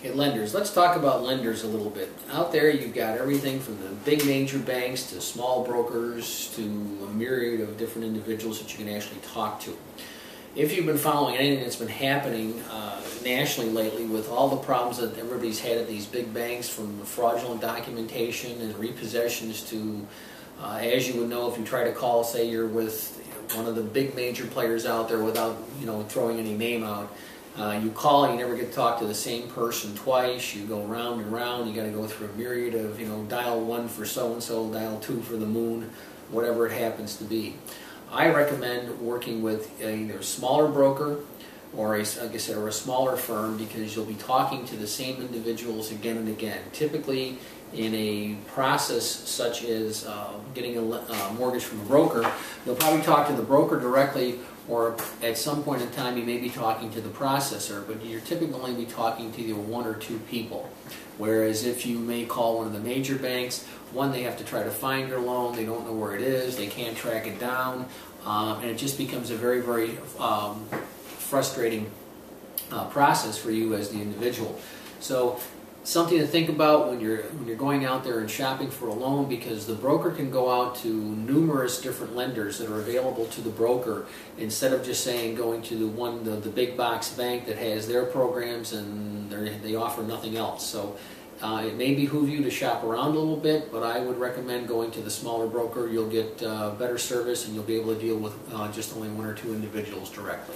Okay, lenders. Let's talk about lenders a little bit. Out there you've got everything from the big major banks to small brokers to a myriad of different individuals that you can actually talk to. If you've been following anything that's been happening nationally lately with all the problems that everybody's had at these big banks, from fraudulent documentation and repossessions to, as you would know if you try to call, say you're with one of the big major players out there without throwing any name out, you call, you never get to talk to the same person twice, you go round and round, you got to go through a myriad of, dial 1 for so-and-so, dial 2 for the moon, whatever it happens to be. I recommend working with either a smaller broker or, like I said, or a smaller firm, because you'll be talking to the same individuals again and again. Typically, in a process such as getting a mortgage from a broker, you'll probably talk to the broker directly, or at some point in time you may be talking to the processor, but you're typically only be talking to either 1 or 2 people. Whereas if you may call one of the major banks, one, they have to try to find your loan, they don't know where it is, they can't track it down, and it just becomes a very, very frustrating process for you as the individual. So something to think about when you're going out there and shopping for a loan, because the broker can go out to numerous different lenders that are available to the broker, instead of just saying going to the big box bank that has their programs and they offer nothing else. So it may behoove you to shop around a little bit, but I would recommend going to the smaller broker. You'll get better service and you'll be able to deal with just only 1 or 2 individuals directly.